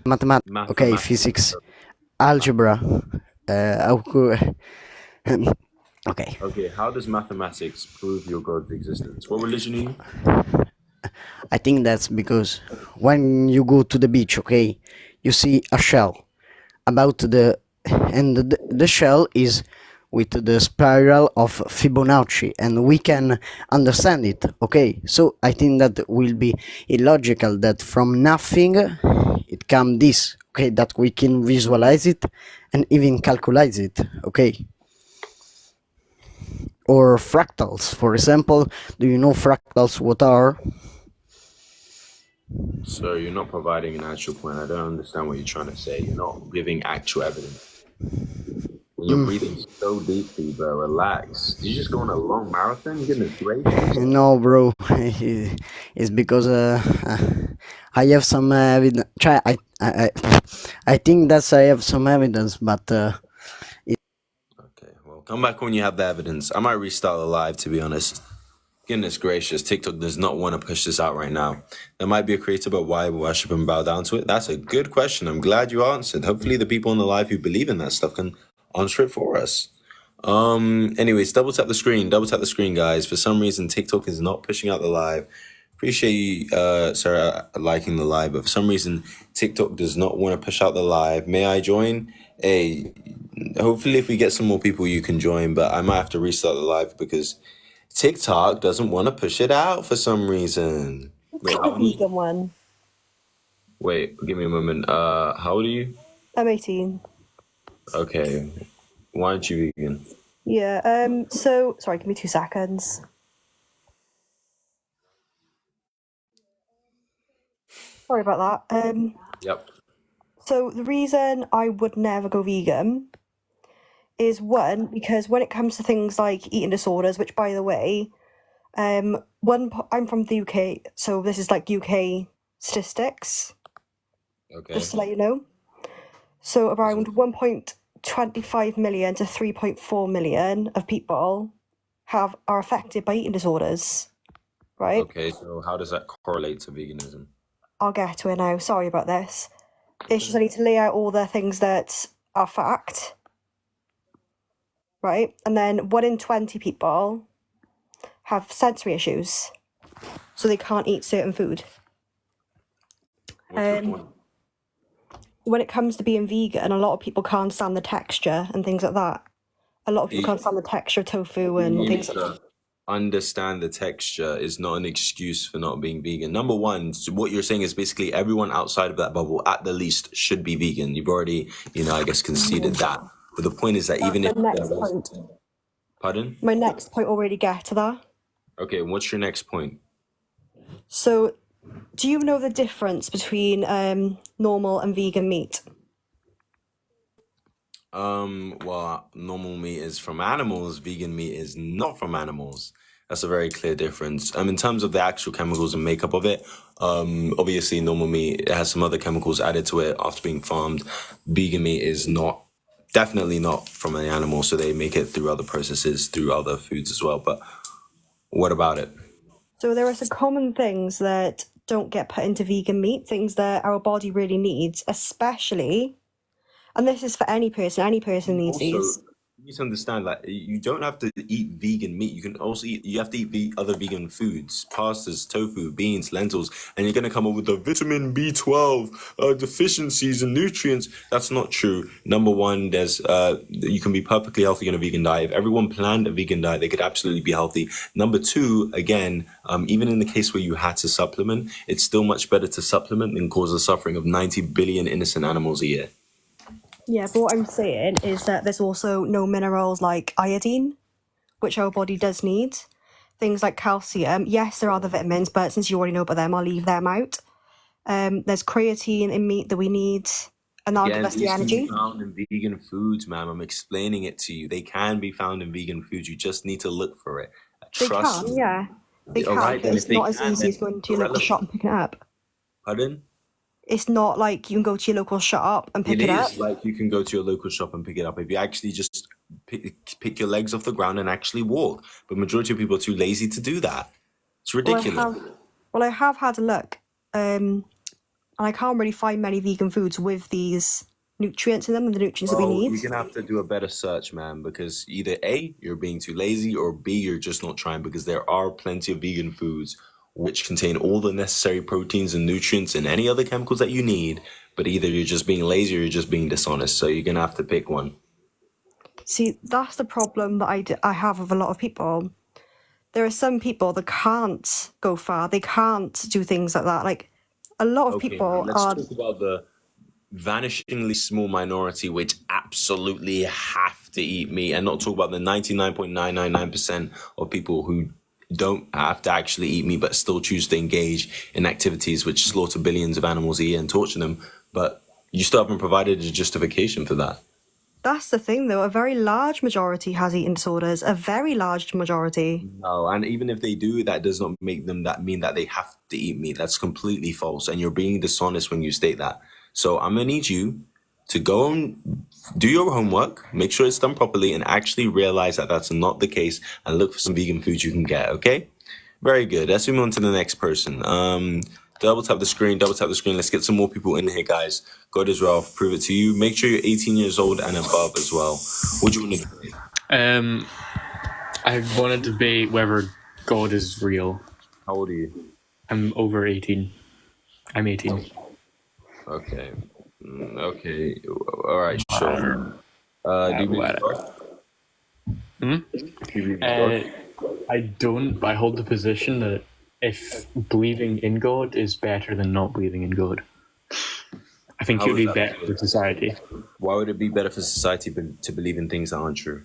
mathematics, okay, Mathematics. physics, algebra. How could- okay. Okay, how does mathematics prove your God's existence? What religion are you? I think that's because when you go to the beach, okay, you see a shell about the shell is with the spiral of Fibonacci, and we can understand it, okay. So I think that will be illogical that from nothing it come this, okay, that we can visualize it and even calculate it, okay. Or fractals, for example. Do you know fractals what are? So you're not providing an actual point. I don't understand what you're trying to say. You're not giving actual evidence. When you're breathing so deeply, bro, relax. Did you just go on a long marathon? Goodness gracious. No, bro. It's because I have some evidence. I think that I have some evidence, but Okay, well, come back when you have the evidence. I might restart the live, to be honest. Goodness gracious, TikTok does not want to push this out right now. There might be a creator, but why worship and bow down to it? That's a good question. I'm glad you answered. Hopefully the people on the live who believe in that stuff can answer it for us. Anyways, double tap the screen, guys. For some reason, TikTok is not pushing out the live. Appreciate you, Sarah, liking the live, but for some reason, TikTok does not want to push out the live. May I join? Hey, hopefully if we get some more people, you can join, but I might have to restart the live because TikTok doesn't want to push it out for some reason. Wait, The vegan one. wait, give me a moment. How old are you? I'm 18. Okay. Why aren't you vegan? Yeah, so, sorry, give me 2 seconds. Sorry about that. Yep. So the reason I would never go vegan is, one, because when it comes to things like eating disorders, which, by the way, I'm from the UK, so this is like UK statistics, Okay. just to let you know. So around 1.25 million to 3.4 million of people are affected by eating disorders, right? Okay, so how does that correlate to veganism? I'll get to it now. Sorry about this. It's just I need to lay out all the things that are fact, right? And then 1 in 20 people have sensory issues, so they can't eat certain food. What's your point? When it comes to being vegan, a lot of people can't stand the texture and things like that. A lot of people can't stand the texture of tofu and things like that. Understand the texture is not an excuse for not being vegan. Number one, what you're saying is basically everyone outside of that bubble, at the least, should be vegan. You've already, I guess, conceded that. But the point is that even if... Pardon? My next point already get to that. Okay, what's your next point? So, do you know the difference between normal and vegan meat? Well, normal meat is from animals, vegan meat is not from animals. That's a very clear difference. In terms of the actual chemicals and makeup of it, obviously normal meat, it has some other chemicals added to it after being farmed. Vegan meat is definitely not from an animal, so they make it through other processes, through other foods as well. But what about it? So there are some common things that don't get put into vegan meat, things that our body really needs, especially, and this is for any person needs these. You need to understand that you don't have to eat vegan meat. You can also you have to eat other vegan foods, pastas, tofu, beans, lentils, and you're going to come up with the vitamin B12 deficiencies and nutrients. That's not true. Number one, you can be perfectly healthy on a vegan diet. If everyone planned a vegan diet, they could absolutely be healthy. Number two, again, even in the case where you had to supplement, it's still much better to supplement than cause the suffering of 90 billion innocent animals a year. Yeah, but what I'm saying is that there's also no minerals like iodine, which our body does need. Things like calcium. Yes, there are the vitamins, but since you already know about them, I'll leave them out. There's creatine in meat that we need, and that'll give us the energy. These can be found in vegan foods, ma'am. I'm explaining it to you. They can be found in vegan foods. You just need to look for it. Trust me. Yeah. They can, right, but it's not as easy as going to your local shop and picking it up. Pardon? It's not like you can go to your local shop and pick it up. It is like you can go to your local shop and pick it up if you actually just pick your legs off the ground and actually walk. But majority of people are too lazy to do that. It's ridiculous. Well, I have had a look. and I can't really find many vegan foods with these nutrients in them and the nutrients that we Well, need. you're gonna have to do a better search, man, because either A, you're being too lazy, or B, you're just not trying, because there are plenty of vegan foods which contain all the necessary proteins and nutrients and any other chemicals that you need, but either you're just being lazy or you're just being dishonest. So you're gonna have to pick one. See, that's the problem that I have with a lot of people. There are some people that can't go far. They can't do things like that. Like, a lot of Okay, people let's are... talk about the vanishingly small minority which absolutely have to eat meat, and not talk about the 99.999% of people who don't have to actually eat meat but still choose to engage in activities which slaughter billions of animals a year and torture them, but you still haven't provided a justification for that. That's the thing, though. A very large majority has eating disorders. A very large majority. No, and even if they do, that does not make them that mean that they have to eat meat. That's completely false, and you're being dishonest when you state that. So I'm gonna need you to go and do your homework, make sure it's done properly, and actually realize that that's not the case, and look for some vegan foods you can get. Okay, very good. Let's move on to the next person. Double tap the screen. Double tap the screen. Let's get some more people in here, guys. God is Ralph. Prove it to you. Make sure you're 18 years old and above as well. What do you want to do? I want to debate whether God is real. How old are you? I'm over 18. I'm 18. Okay. Okay. All right. Sure. Do you believe in God? Hmm? Do you believe in God? I don't, but I hold the position that if believing in God is better than not believing in God. I think How it would is be that better for society. Why would it be better for society to believe in things that aren't true?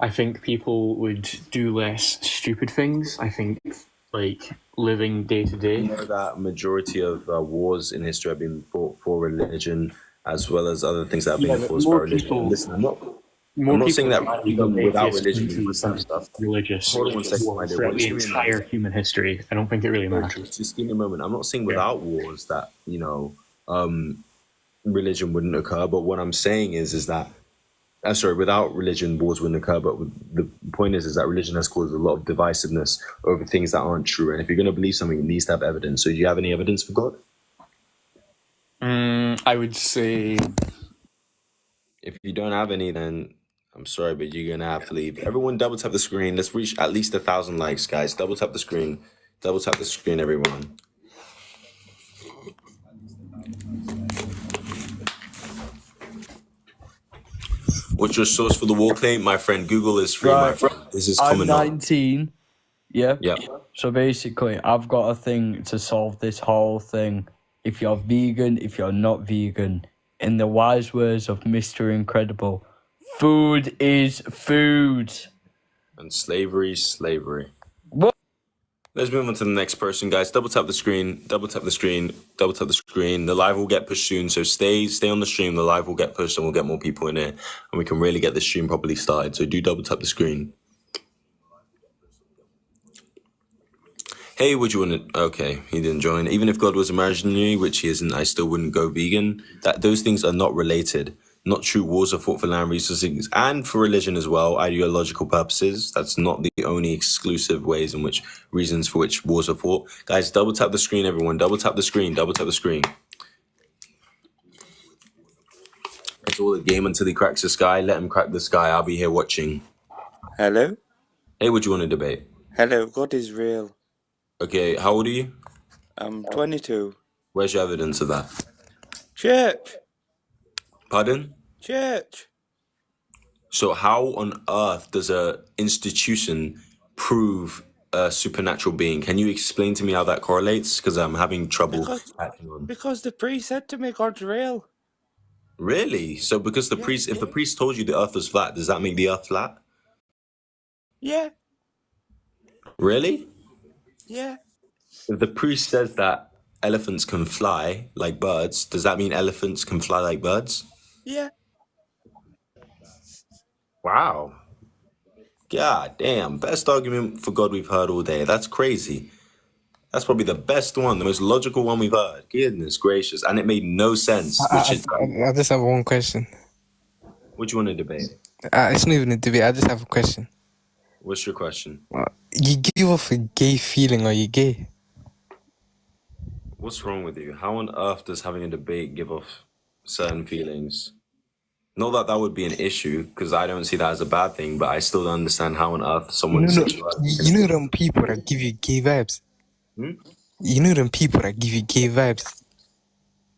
I think people would do less stupid things. I think, like, living day to You day. know that majority of wars in history have been fought for religion, as well as other things that have been but enforced by more religion. people, Listen, I'm more not people saying that die even of without atheist religion you countries would have than stuff. religious Hold on one second, my dear. throughout Wait, the just give me a entire moment. human history. I don't think it really matters. Just give me a moment. I'm not saying without wars that religion wouldn't occur, but what I'm saying is that without religion, wars wouldn't occur. But the point is that religion has caused a lot of divisiveness over things that aren't true. And if you're going to believe something, it needs to have evidence. So, do you have any evidence for God? I would say If you don't have any, then I'm sorry, but you're going to have to leave. Everyone, double tap the screen. Let's reach at least 1,000 likes, guys. Double tap the screen. Double tap the screen, everyone. What's your source for the war claim? My friend, Google is free, my Right. friend. This is I'm common knowledge. 19. Yeah. Yeah. So basically, I've got a thing to solve this whole thing. If you're vegan, if you're not vegan, in the wise words of Mr. Incredible, food is food. And slavery. What? Let's move on to the next person, guys. Double tap the screen. Double tap the screen. Double tap the screen. The live will get pushed soon, so stay on the stream. The live will get pushed, and we'll get more people in here, and we can really get the stream properly started. So do double tap the screen. Hey, would you want to? Okay, he didn't join. Even if God was imaginary, which he isn't, I still wouldn't go vegan. Those things are not related. Not true. Wars are fought for land resources and for religion as well, ideological purposes. That's not the only exclusive reasons for which wars are fought. Guys, double tap the screen, everyone. Double tap the screen. Double tap the screen. It's all a game until he cracks the sky. Let him crack the sky. I'll be here watching. Hello? Hey, what do you want to debate? Hello, God is real. Okay, how old are you? I'm 22. Where's your evidence of that? Church! Pardon? Church! So how on earth does a institution prove a supernatural being? Can you explain to me how that correlates? Because I'm having trouble catching on. Because the priest said to me God's real. Really? So because if the priest told you the earth was flat, does that make the earth flat? Yeah, Really? yeah. If the priest says that elephants can fly like birds, does that mean elephants can fly like birds? Yeah. Wow. God damn. Best argument for God we've heard all day. That's crazy. That's probably the best one, the most logical one we've heard. Goodness gracious. And it made no sense. I just have one question. What do you want to debate? It's not even a debate. I just have a question. What's your question? You give off a gay feeling. Are you gay? What's wrong with you? How on earth does having a debate give off certain feelings? Not that that would be an issue, because I don't see that as a bad thing, but I still don't understand how on earth someone's sexuality. You know them people that give you gay vibes. Hmm? You know them people that give you gay vibes.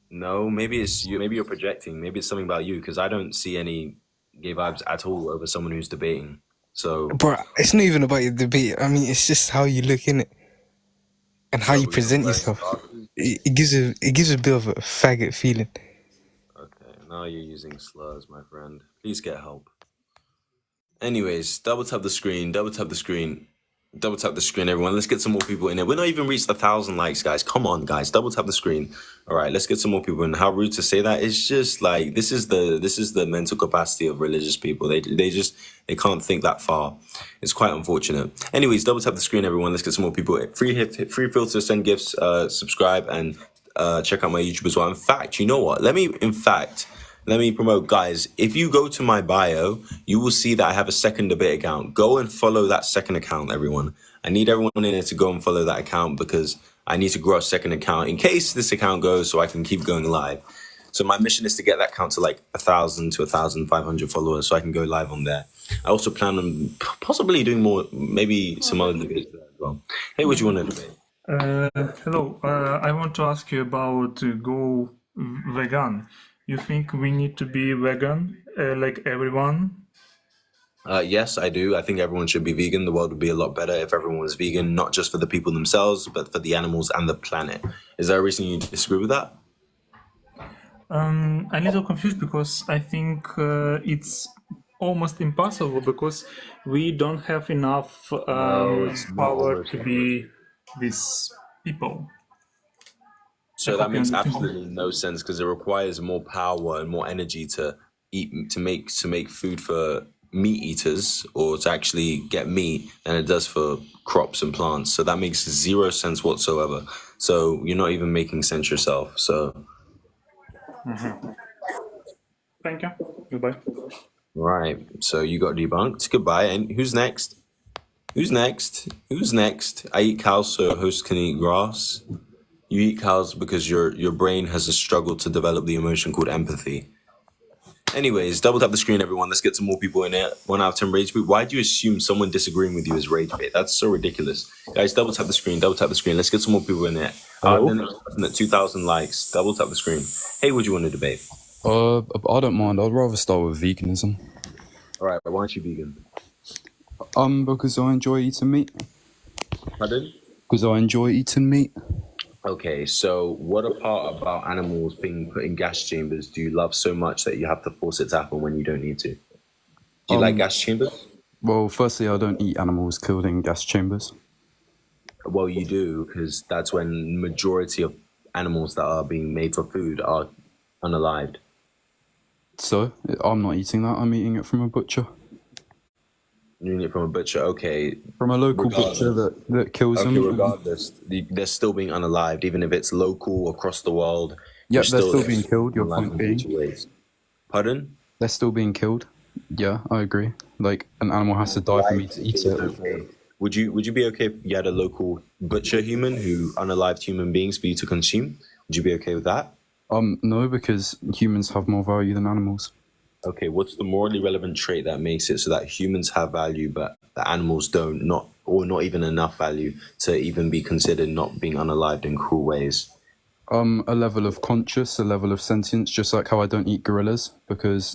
No, maybe it's you. Maybe you're projecting. Maybe it's something about you, because I don't see any gay vibes at all over someone who's debating. So, Bro, it's not even about your debate. I mean, it's just how you look in it and how so you you're present wearing yourself. glasses? It gives a bit of a faggot feeling. Okay, now you're using slurs, my friend. Please get help. Anyways, double tap the screen, double tap the screen, double tap the screen, everyone. Let's get some more people in here. We're not even reached 1,000 likes, guys. Come on, guys. Double tap the screen. All right, let's get some more people in. How rude to say that. It's just like this is the mental capacity of religious people. They can't think that far. It's quite unfortunate. Anyways, double tap the screen, everyone. Let's get some more people. Free filter, send gifts, subscribe, and check out my YouTube as well. In fact, you know what? Let me promote, guys. If you go to my bio, you will see that I have a second debate account. Go and follow that second account, everyone. I need everyone in here to go and follow that account because I need to grow a second account in case this account goes so I can keep going live. So my mission is to get that account to like 1,000 to 1,500 followers so I can go live on there. I also plan on possibly doing more, maybe some other debates there as well. Hey, what do you want to debate? Hello, I want to ask you about go vegan. You think we need to be vegan, like everyone? Yes, I do. I think everyone should be vegan. The world would be a lot better if everyone was vegan, not just for the people themselves, but for the animals and the planet. Is there a reason you disagree with that? I'm a little confused because I think it's almost impossible because we don't have enough It's not power almost to be these people. So I that hope you makes understand. absolutely no sense because it requires more power and more energy to make food for meat eaters or to actually get meat than it does for crops and plants. So that makes zero sense whatsoever. So you're not even making sense yourself. So Thank you. Goodbye. right. So you got debunked. Goodbye. And who's next? Who's next? Who's next? I eat cows so hosts can eat grass. You eat cows because your brain has a struggle to develop the emotion called empathy. Anyways, double tap the screen, everyone. Let's get some more people in there. 1 out of 10 rage bait. Why do you assume someone disagreeing with you is rage bait? That's so ridiculous. Guys, double tap the screen, double tap the screen. Let's get some more people in there. Then at 2,000 likes. Double tap the screen. Hey, what do you want to debate? I don't mind. I'd rather start with veganism. All right, why aren't you vegan? Because I enjoy eating meat. Pardon? Because I enjoy eating meat. Okay, so what part about animals being put in gas chambers do you love so much that you have to force it to happen when you don't need to? Do you like gas chambers? Well, firstly, I don't eat animals killed in gas chambers. Well, you do, because that's when majority of animals that are being made for food are unalived. So, I'm not eating that. I'm eating it from a butcher. You're eating it from a butcher, okay. From a local butcher that kills them. Regardless, they're still being unalived, even if it's local across the world. Yeah, they're still being killed, your unalive point in being. ways. Pardon? They're still being killed. Yeah, I agree. Like, an animal has to die for me to eat it. Okay. Would you be okay if you had a local butcher human who unalived human beings for you to consume? Would you be okay with that? No, because humans have more value than animals. Okay, what's the morally relevant trait that makes it so that humans have value but the animals don't, not even enough value to even be considered not being unalived in cruel ways? A level of conscious, a level of sentience, just like how I don't eat gorillas because,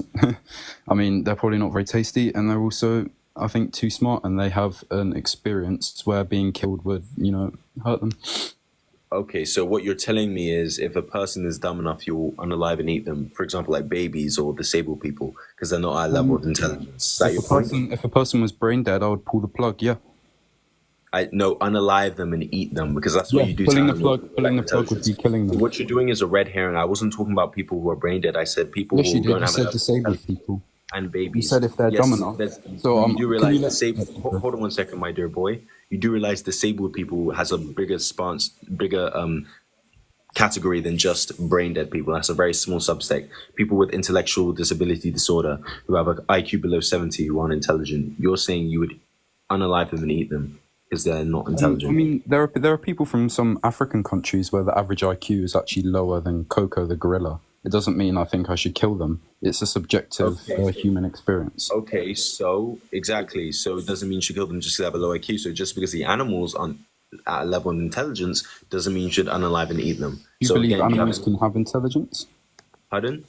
I mean, they're probably not very tasty and they're also, I think, too smart and they have an experience where being killed would, hurt them. Okay, so what you're telling me is if a person is dumb enough, you'll unalive and eat them. For example, like babies or disabled people, because they're not at a level of intelligence. Is that your point? If a person was brain dead, I would pull the plug, yeah. No, unalive them and eat them, because that's what you do. Pulling the plug would be killing them. What you're doing is a red herring. I wasn't talking about people who are brain dead. I said people Yes, who you did. don't You have said enough disabled people. and babies. You said if they're dumb enough. So you do realize disabled. Hold on 1 second, my dear boy. You do realize disabled people has a bigger category than just brain dead people. That's a very small subset. People with intellectual disability disorder who have an IQ below 70 who aren't intelligent. You're saying you would unalive them and eat them. because they're not I intelligent. mean, there are people from some African countries where the average IQ is actually lower than Coco the gorilla. It doesn't mean I think I should kill them. It's a subjective human experience. Okay, so exactly. So it doesn't mean you should kill them just because they have a low IQ. So just because the animals aren't at a level of intelligence doesn't mean you should unalive and eat them. Do you So believe again, you animals have- can have intelligence? Pardon?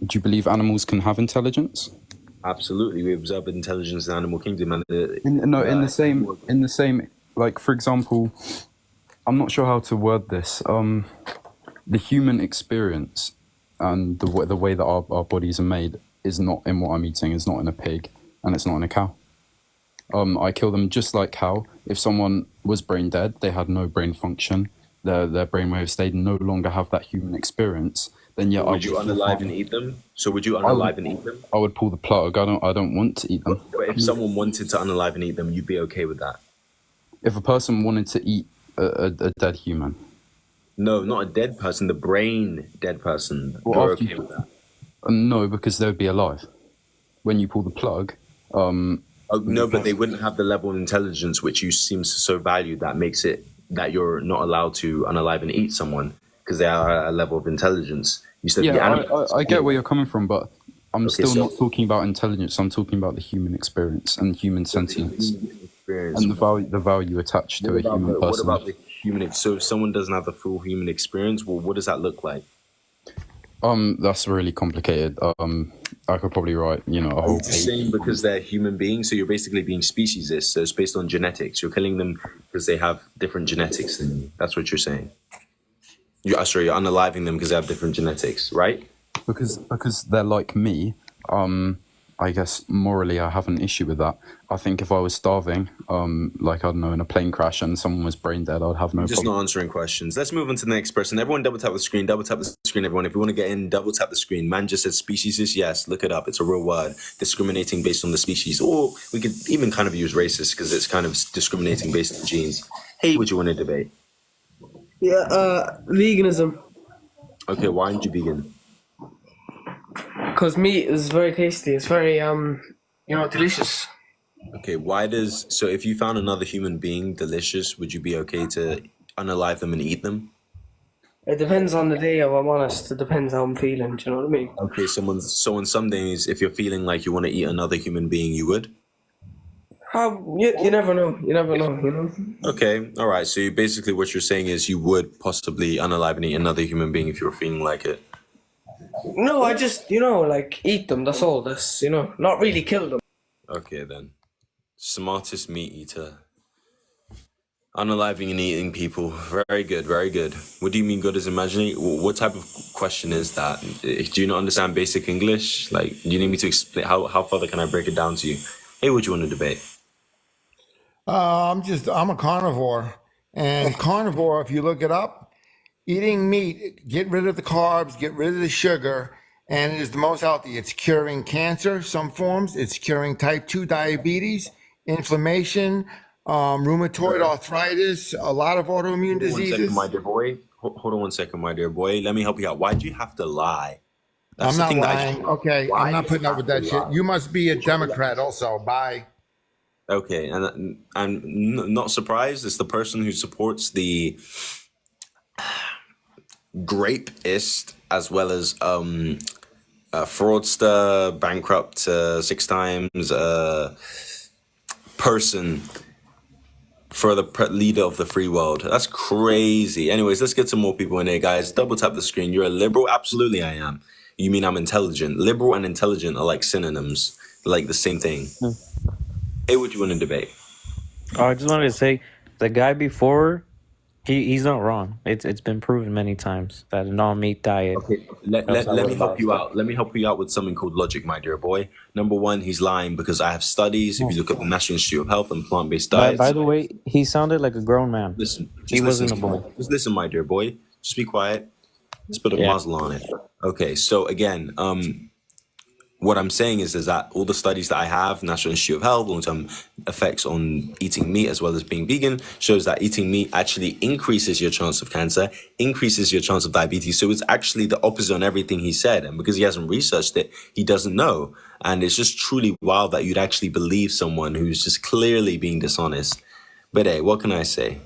Do you believe animals can have intelligence? Absolutely, we observe intelligence in the animal kingdom, and In the same, like for example, I'm not sure how to word this. The human experience and the way that our bodies are made is not in what I'm eating. It's not in a pig, and it's not in a cow. I kill them just like cow. If someone was brain dead, they had no brain function. Their brainwaves stayed no longer have that human experience. Then yeah, would you unalive and eat them? So would you unalive and eat them? I would pull the plug. I don't want to eat them. But if someone wanted to unalive and eat them, you'd be okay with that? If a person wanted to eat a dead human, No, not a dead person. The brain dead person. Well, You're after okay you- with that? no, because they would be alive. When you pull the plug, No, but they wouldn't have the level of intelligence which you seem to so value that makes it that you're not allowed to unalive and eat someone because they are at a level of intelligence. You said the yeah, animals. I get where you're coming from, but I'm Okay, still so- not talking about intelligence. I'm talking about the human experience and human sentience Experience. and the value attached to a human What person. about the human? So if someone doesn't have the full human experience, well, what does that look like? That's really complicated. I could probably write, a whole It's the page. same because they're human beings, so you're basically being speciesist. So it's based on genetics. You're killing them because they have different genetics than you. That's what you're saying. You're unaliving them because they have different genetics, right? Because they're like me. I guess morally I have an issue with that. I think if I was starving, like I don't know, in a plane crash and someone was brain dead, I'd have no Just problem. not answering questions. Let's move on to the next person. Everyone double tap the screen. Double tap the screen, everyone. If you want to get in, double tap the screen. Man just said speciesist. Yes, look it up. It's a real word. Discriminating based on the species. Or we could even kind of use racist because it's kind of discriminating based on genes. Hey, would you want to debate? Yeah, veganism. Okay, why aren't you vegan? Because meat is very tasty. It's very, delicious. Okay, so if you found another human being delicious, would you be okay to unalive them and eat them? It depends on the day, if I'm honest. It depends how I'm feeling, do you know what I mean? Okay, so on some days, if you're feeling like you want to eat another human being, you would? You never know. You never know, you know? Okay, all right. So basically what you're saying is you would possibly unalive and eat another human being if you were feeling like it. No, I just, eat them, that's all. That's, not really kill them. Okay, then. Smartest meat eater. Unaliving and eating people. Very good, very good. What do you mean God is imagining? What type of question is that? Do you not understand basic English? Like, do you need me to explain? How further can I break it down to you? Hey, what do you want to debate? I'm a carnivore. And carnivore, if you look it up, eating meat, get rid of the carbs, get rid of the sugar, and it is the most healthy. It's curing cancer, some forms. It's curing type 2 diabetes, inflammation, rheumatoid arthritis, a lot of autoimmune Hold on 1 second, diseases. my dear boy. Hold on 1 second, my dear boy. Let me help you out. Why'd you have to lie? I'm the not thing that lying. Okay, Why I'm not you putting up have with to that shit. lie? You must be a Democrat also. Bye. Okay, and not surprised. It's the person who supports the grapist as well as fraudster, bankrupt 6 times person for the leader of the free world. That's crazy. Anyways, let's get some more people in here, guys. Double tap the screen. You're a liberal? Absolutely, I am. You mean I'm intelligent? Liberal and intelligent are like synonyms, like the same thing. Hey, what do you want to debate? Oh, I just wanted to say the guy before, he's not wrong. It's been proven many times that a non-meat diet. Okay, let me help you out. Let me help you out with something called logic, my dear boy. Number one, he's lying because I have studies. If you look at the National Institute of Health and plant-based diets. By the way, he sounded like a grown man. Listen, He wasn't a boy. Just listen, my dear boy. Just be quiet. Let's put a Yeah. muzzle on it. Okay, so again, what I'm saying is that all the studies that I have, National Institute of Health, long-term effects on eating meat as well as being vegan, shows that eating meat actually increases your chance of cancer, increases your chance of diabetes. So it's actually the opposite on everything he said. And because he hasn't researched it, he doesn't know. And it's just truly wild that you'd actually believe someone who's just clearly being dishonest. But hey, what can I say?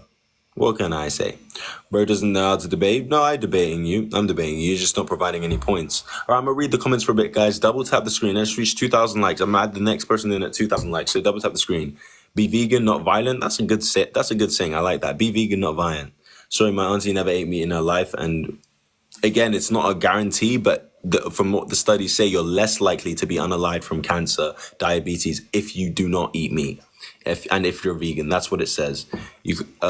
What can I say? Bro doesn't know how to debate. No, I'm debating you. You're just not providing any points. All right, I'm gonna read the comments for a bit, guys. Double tap the screen. Let's reach 2,000 likes. I'm gonna add the next person in at 2,000 likes. So double tap the screen. Be vegan, not violent. That's a good set. That's a good saying. I like that. Be vegan, not violent. Sorry, my auntie never ate meat in her life, and again, it's not a guarantee, but from what the studies say, you're less likely to be unalived from cancer, diabetes, if you do not eat meat. If you're vegan, that's what it says.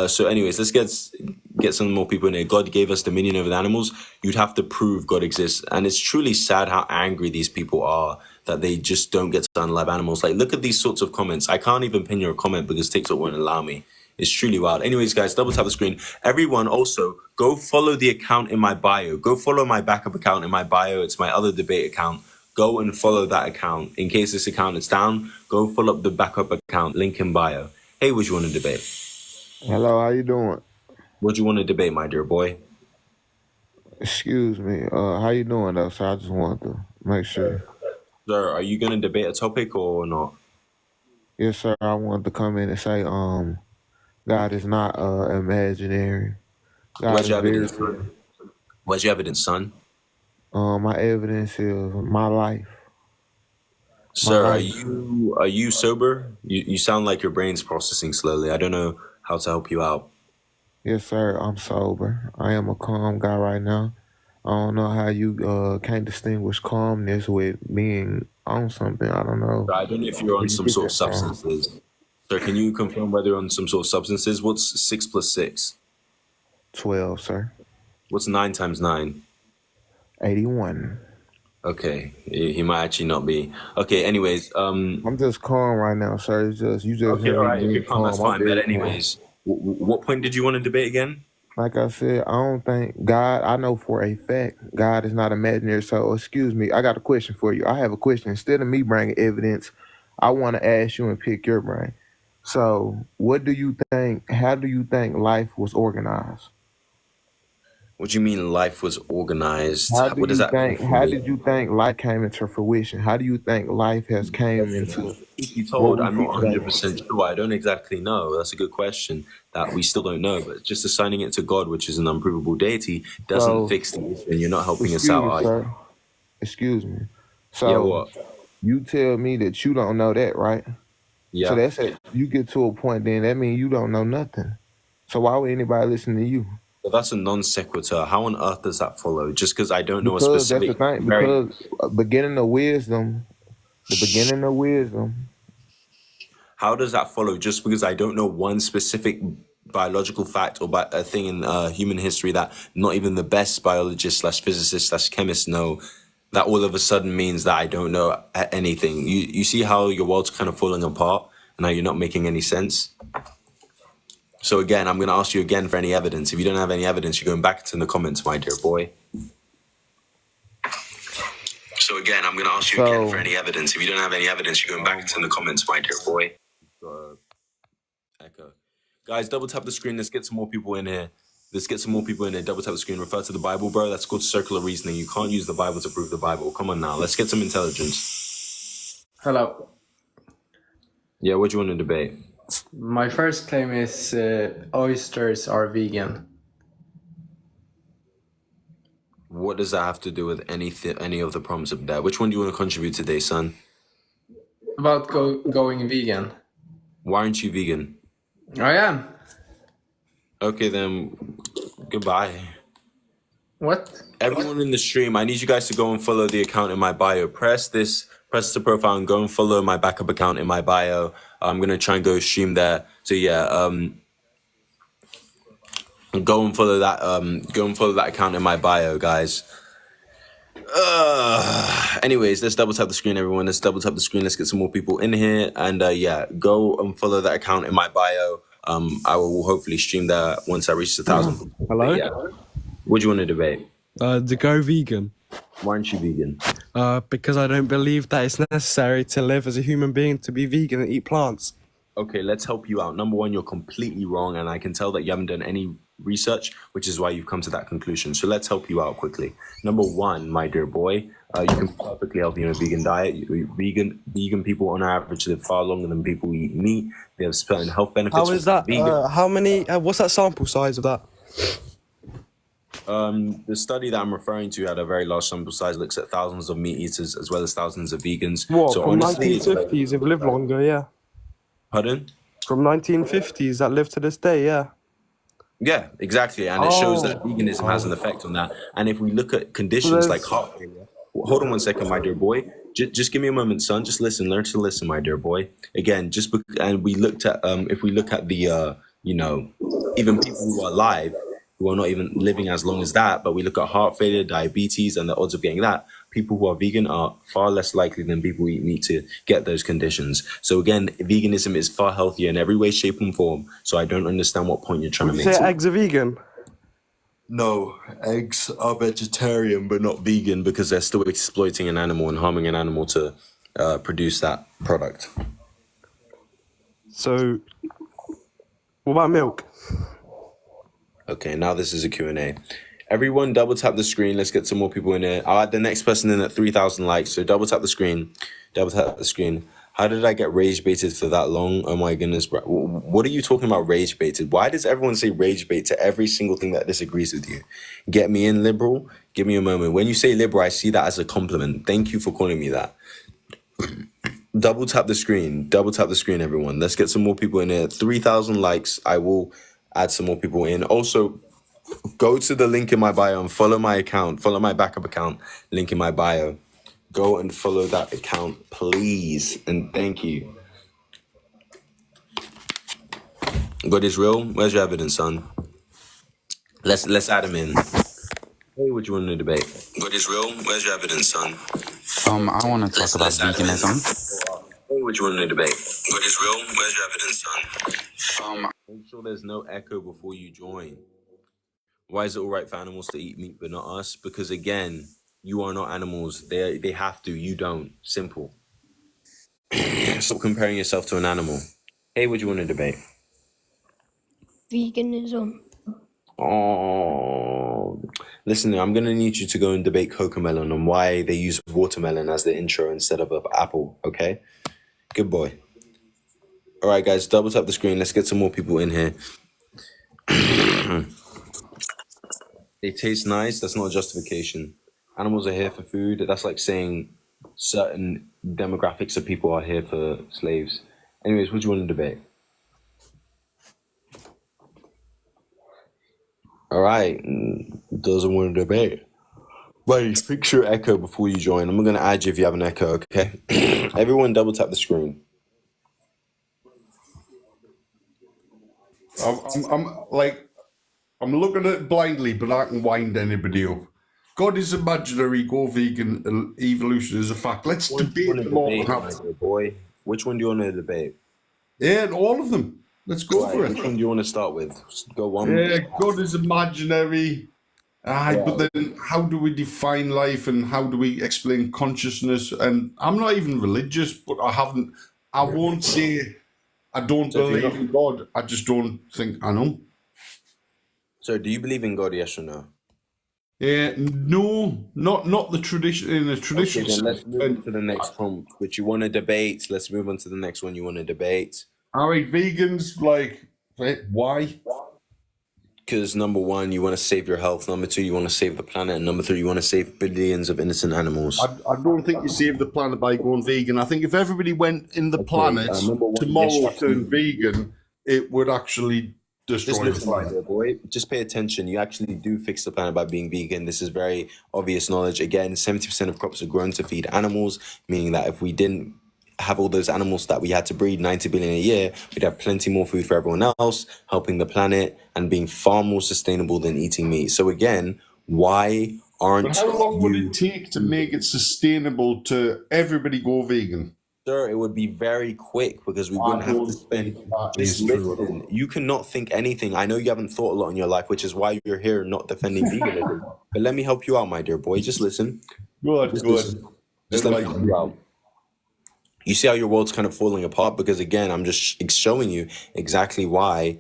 So anyways, let's get some more people in here. God gave us dominion over the animals. You'd have to prove God exists, and it's truly sad how angry these people are that they just don't get to unalive animals. Like, look at these sorts of comments. I can't even pin your comment because TikTok won't allow me. It's truly wild. Anyways, guys, double tap the screen. Everyone, also go follow the account in my bio. Go follow my backup account in my bio. It's my other debate account. Go and follow that account. In case this account is down, go follow up the backup account, link in bio. Hey, what do you want to debate? Hello, how you doing? What do you want to debate, my dear boy? Excuse me. How you doing though? So I just wanted to make sure. Sir, are you going to debate a topic or not? Yes, sir. I wanted to come in and say, God is not imaginary. God Where's is your very evidence? real. Where's your evidence, son? My evidence is my life. Sir, life. are you sober? You sound like your brain's processing slowly. I don't know how to help you out. Yes, sir. I'm sober. I am a calm guy right now. I don't know how you can't distinguish calmness with being on something. I don't know. I don't know if you're on Where you some get sort of that from. substances. Sir, can you confirm whether you're on some sort of substances? What's 6 plus 6? 12, sir. What's 9 times 9? 81. Okay, he might actually not be. Okay, anyways, I'm just calm right now, sir. It's just you just okay, hear all me right, if being you're calm, that's calm. I'm fine. But very calm. anyways, what point did you want to debate again? Like I said, I don't think God, I know for a fact, God is not imaginary. So, excuse me, I got a question for you. I have a question. Instead of me bringing evidence, I want to ask you and pick your brain. So, what do you think, how do you think life was organized? What do you mean life was organized? How do What does you that mean think, for how me? did you think life came into fruition? How do you think life has came into Truth be what told, we I'm see not today? 100% sure. I don't exactly know. That's a good question that we still don't know. But just assigning it to God, which is an unprovable deity, doesn't So, fix the issue. And you're not helping us excuse out, me, are you? sir. Excuse me. Yeah, So, what? you tell me that you don't know that, right? So Yeah. that's it. You get to a point, then that means you don't know nothing. So why would anybody listen to you? But that's a non sequitur. How on earth does that follow? Just because I don't know a Because that's the specific, thing. very. Because beginning of wisdom, the beginning of wisdom. How does that follow? Just because I don't know one specific biological fact or a thing in human history that not even the best biologists slash physicists slash chemists know, that all of a sudden means that I don't know anything. You see how your world's kind of falling apart and how you're not making any sense? So again, I'm going to ask you again for any evidence. If you don't have any evidence, you're going back to the comments, my dear boy. So again, I'm going to ask you again for any evidence. If you don't have any evidence, you're going back to the comments, my dear boy. Echo. Guys, double tap the screen. Let's get some more people in here. Double tap the screen. Refer to the Bible, bro. That's called circular reasoning. You can't use the Bible to prove the Bible. Come on now. Let's get some intelligence. Hello. Yeah, what do you want to debate? My first claim is oysters are vegan. What does that have to do with any of the problems of that? Which one do you want to contribute today, son? About going vegan. Why aren't you vegan? I am. Okay, then goodbye. What? Everyone in the stream, I need you guys to go and follow the account in my bio. Press the profile and go and follow my backup account in my bio. I'm gonna try and go stream there. So yeah, go and follow that. Go and follow that account in my bio, guys. Anyways, let's double tap the screen, everyone. Let's double tap the screen. Let's get some more people in here, and yeah, go and follow that account in my bio. I will hopefully stream there once I reach 1,000. Hello? Yeah. What do you want to debate? To go vegan. Why aren't you vegan? Because I don't believe that it's necessary to live as a human being to be vegan and eat plants. Okay, let's help you out. Number one, you're completely wrong, and I can tell that you haven't done any research, which is why you've come to that conclusion. So let's help you out quickly. Number one, my dear boy, you can be perfectly healthy on a vegan diet. Vegan people on average live far longer than people who eat meat. They have certain health benefits. How is that? How many? What's that sample size of that? The study that I'm referring to had a very large sample size, looks at thousands of meat eaters as well as thousands of vegans. What, so from honestly, 1950s have lived longer, yeah. Pardon? From 1950s that live to this day, yeah. Yeah, exactly. And it shows that veganism has an effect on that. And if we look at conditions like heart failure, hold on one second, my dear boy. Just give me a moment, son. Just listen. Learn to listen, my dear boy. Again, and we looked at if we look at the even people who are alive who are not even living as long as that, but we look at heart failure, diabetes, and the odds of getting that, people who are vegan are far less likely than people who eat meat to get those conditions. So again, veganism is far healthier in every way, shape, and form. So I don't understand what point you're trying to make. Would you say eggs are vegan? No, eggs are vegetarian, but not vegan because they're still exploiting an animal and harming an animal to produce that product. So, what about milk? Okay, now this is a Q&A. Everyone double tap the screen. Let's get some more people in here. I'll add the next person in at 3,000 likes. So double tap the screen. Double tap the screen. How did I get rage baited for that long? Oh my goodness, bro. What are you talking about rage baited? Why does everyone say rage bait to every single thing that disagrees with you? Get me in, liberal. Give me a moment. When you say liberal, I see that as a compliment. Thank you for calling me that. Double tap the screen. Double tap the screen, everyone. Let's get some more people in here. 3,000 likes. I will add some more people in. Also, go to the link in my bio and follow my account. Follow my backup account. Link in my bio. Go and follow that account, please. And thank you. God is real. Where's your evidence, son? Let's add him in. Hey, what you want to debate? God is real. Where's your evidence, son? I want to talk about veganism. Hey, what you want to debate? God is real. Where's your evidence, son? Make sure there's no echo before you join. Why is it all right for animals to eat meat but not us? Because again, you are not animals. They have to. You don't. Simple. Stop comparing yourself to an animal. Hey, what do you want to debate? Veganism. Oh, listen, I'm going to need you to go and debate Cocomelon on why they use watermelon as the intro instead of an apple, okay? Good boy. All right, guys, double tap the screen. Let's get some more people in here. They taste nice. That's not a justification. Animals are here for food. That's like saying certain demographics of people are here for slaves. Anyways, what do you want to debate? All right, doesn't want to debate. Wait, fix your echo before you join. I'm going to add you if you have an echo, okay? Everyone double tap the screen. I'm looking at it blindly, but I can wind anybody up. God is imaginary, go vegan, evolution is a fact. Let's debate them all. Boy, which one do you want to debate? Yeah, all of them. Let's go for it. Which one do you want to start with? Go one. Yeah, God is imaginary. But then how do we define life and how do we explain consciousness? And I'm not even religious, but I won't say I don't believe in God. I just don't think I know. So do you believe in God, yes or no? No, not the tradition. In the traditional Okay, then let's move on to the next prompt, which you want to debate. Let's move on to the next one you want to debate. All right, vegans, why? Because number one, you want to save your health. Number two, you want to save the planet. And number three, you want to save billions of innocent animals. I don't think you save the planet by going vegan. I think if everybody went in the planet tomorrow turned vegan, it would actually destroy the planet. Dear boy. Just pay attention. You actually do fix the planet by being vegan. This is very obvious knowledge. Again, 70% of crops are grown to feed animals, meaning that if we didn't have all those animals that we had to breed, 90 billion a year, we'd have plenty more food for everyone else, helping the planet and being far more sustainable than eating meat. So again, why aren't But how long would it take to make it sustainable to everybody go vegan? Sir, it would be very quick because we wouldn't have to spend. Just listen. You cannot think anything. I know you haven't thought a lot in your life, which is why you're here not defending veganism. But let me help you out, my dear boy. Just listen. Good. Just let me help you out. You see how your world's kind of falling apart because again, I'm just showing you exactly why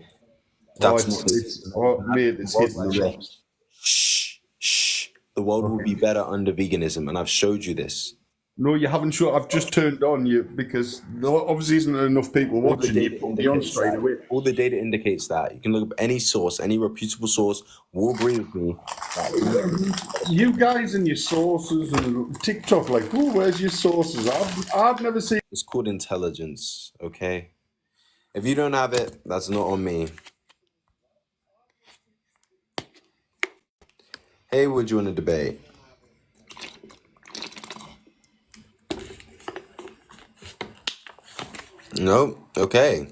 Oh, That's not it's oh, mate, it's hitting the rocks. Shh. The world will be better under veganism, and I've showed you this. No, you haven't sure. I've just turned on you because there obviously isn't enough people All the watching. You data put me on indicates straight that. away. All the data indicates that. You can look up any source, any reputable source will agree with me. You guys and your sources and TikTok, like, oh, where's your sources? I've never seen. It's called intelligence, okay? If you don't have it, that's not on me. Hey, would you want to debate? No? Okay.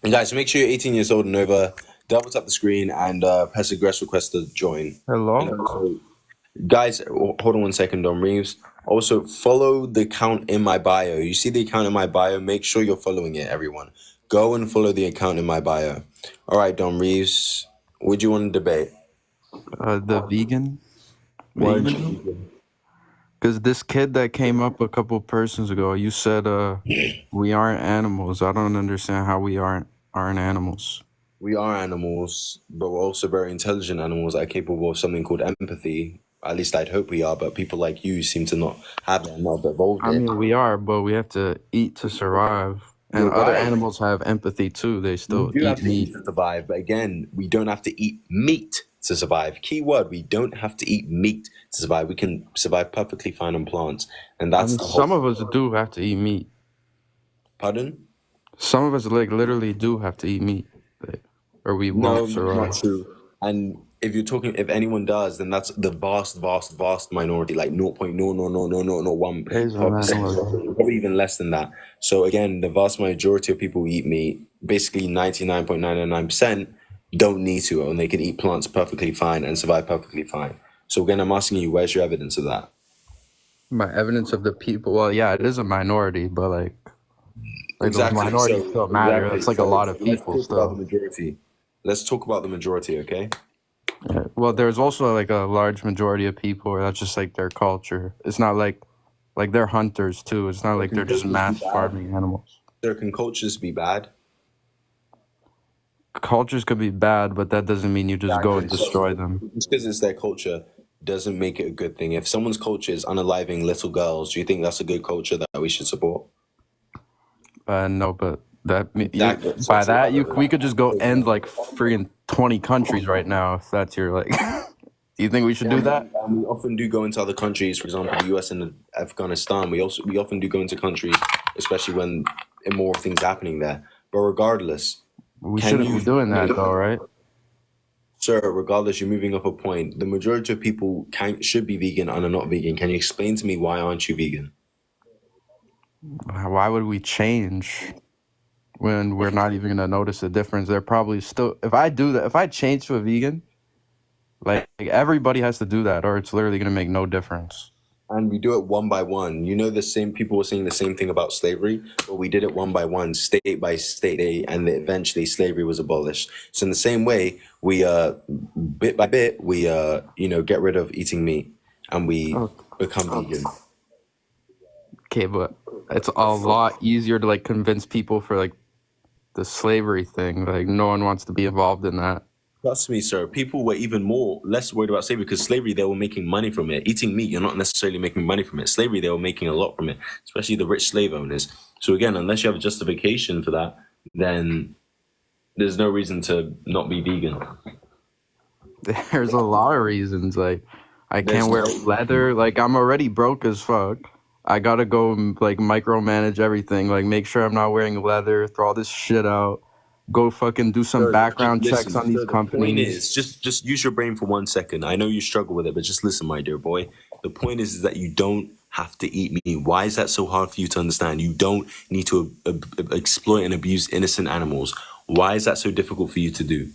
And guys, make sure you're 18 years old and over. Double tap the screen and press the guest request to join. Hello? And also, guys, hold on 1 second, Don Reeves. Also, follow the account in my bio. You see the account in my bio? Make sure you're following it, everyone. Go and follow the account in my bio. All right, Don Reeves, would you want to debate? The vegan? Why Veganism? Because this kid that came up a couple persons ago, you said we aren't animals. I don't understand how we aren't animals. We are animals, but we're also very intelligent animals that are capable of something called empathy. At least I'd hope we are, but people like you seem to not have it and not evolved I it. mean, we are, but we have to eat to survive. And You're other right. animals have empathy too. They still We do have eat to meat. eat to survive, but again, we don't have to eat meat to survive. Key word, we don't have to eat meat to survive. We can survive perfectly fine on plants. And I that's mean, the whole... some of us do have to eat meat. Pardon? Some of us like literally do have to eat meat, or we No, won't survive. not true. And if you're talking, if anyone does, then that's the vast minority, like 0.00001%, There's a minority. probably even less than that. So again, the vast majority of people who eat meat, basically 99.999%, don't need to, and they can eat plants perfectly fine and survive perfectly fine. So again, I'm asking you, where's your evidence of that? My evidence of the people. Well, yeah, it is a minority, but like Exactly. those minorities So still matter. exactly. That's like a So lot of let's people talk about the still. majority. Let's talk about the majority, okay? Yeah. Well, there's also like a large majority of people where that's just like their culture. It's not like they're hunters too. It's not like they're just mass farming animals. There can cultures be bad? Cultures could be bad, but that doesn't mean you just go and destroy them. Just because it's their culture doesn't make it a good thing. If someone's culture is unaliving little girls, do you think that's a good culture that we should support? No, but that Exactly. by that we could just go end like freaking 20 countries right now if that's your like. Do you think we should do that? And we often do go into other countries, for example, the US and Afghanistan. We often do go into countries, especially when immoral things happening there. But regardless, we shouldn't be doing that though, right? Sir, regardless, you're moving off a point. The majority of people should be vegan and are not vegan. Can you explain to me why aren't you vegan? Why would we change when we're not even gonna notice the difference? They're probably still. If I do that, if I change to a vegan, like everybody has to do that, or it's literally gonna make no difference. And we do it one by one. You know, the same people were saying the same thing about slavery, but we did it one by one, state by state, and eventually slavery was abolished. So in the same way, we bit by bit, we get rid of eating meat, and we become vegan. Okay, but it's a lot easier to like convince people for like the slavery thing. Like no one wants to be involved in that. Trust me, sir. People were even less worried about slavery because slavery, they were making money from it. Eating meat, you're not necessarily making money from it. Slavery, they were making a lot from it, especially the rich slave owners. So again, unless you have a justification for that, then there's no reason to not be vegan. There's a lot of reasons. Like I can't wear leather. Like I'm already broke as fuck. I gotta go like micromanage everything. Like make sure I'm not wearing leather. Throw all this shit out. Go fucking do some background checks on these companies. The point is, just use your brain for 1 second. I know you struggle with it, but just listen, my dear boy. The point is that you don't have to eat meat. Why is that so hard for you to understand? You don't need to exploit and abuse innocent animals. Why is that so difficult for you to do?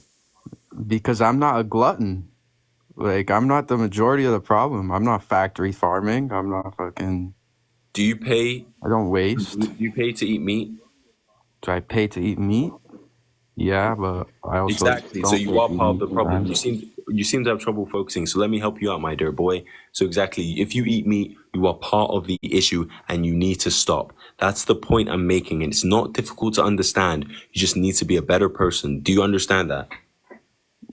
Because I'm not a glutton. Like I'm not the majority of the problem. I'm not factory farming. I'm not fucking. Do you pay? I don't waste. Do you pay to eat meat? Do I pay to eat meat? Yeah, but I also exactly. So you are part of the problem. You seem you seem to have trouble focusing. So let me help you out, my dear boy. So exactly, if you eat meat, you are part of the issue, and you need to stop. That's the point I'm making, and it's not difficult to understand. You just need to be a better person. Do you understand that?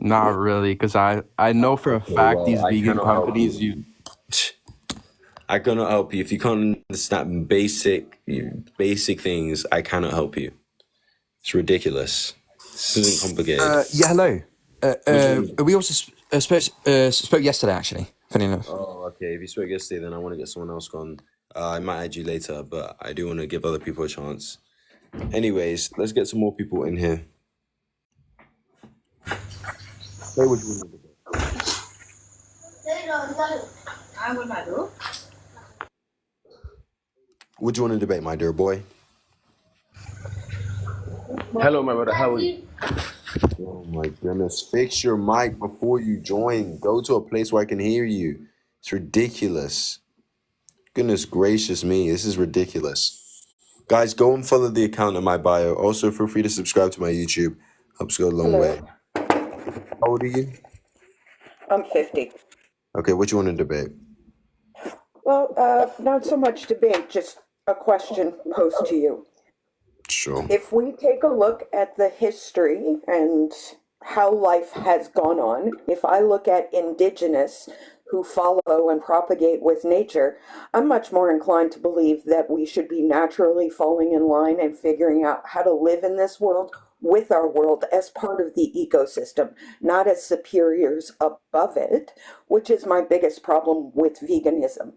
Not really, because I know for a fact these vegan companies you. I cannot help you if you can't understand basic things. I cannot help you. It's ridiculous. This isn't complicated. Yeah, hello. We also spoke yesterday, actually, funny enough. Oh, okay. If you spoke yesterday, then I want to get someone else gone. I might add you later, but I do want to give other people a chance. Anyways, let's get some more people in here. Say what you want to do. What do you want to debate, my dear boy? Hello, my brother. How are you? Oh my goodness. Fix your mic before you join. Go to a place where I can hear you. It's ridiculous. Goodness gracious me. This is ridiculous. Guys, go and follow the account in my bio. Also, feel free to subscribe to my YouTube. Helps go a long way. How old are you? I'm 50. Okay, what you want to debate? Well, not so much debate, just a question posed to you. Sure. If we take a look at the history and how life has gone on, if I look at indigenous who follow and propagate with nature, I'm much more inclined to believe that we should be naturally falling in line and figuring out how to live in this world with our world as part of the ecosystem, not as superiors above it, which is my biggest problem with veganism.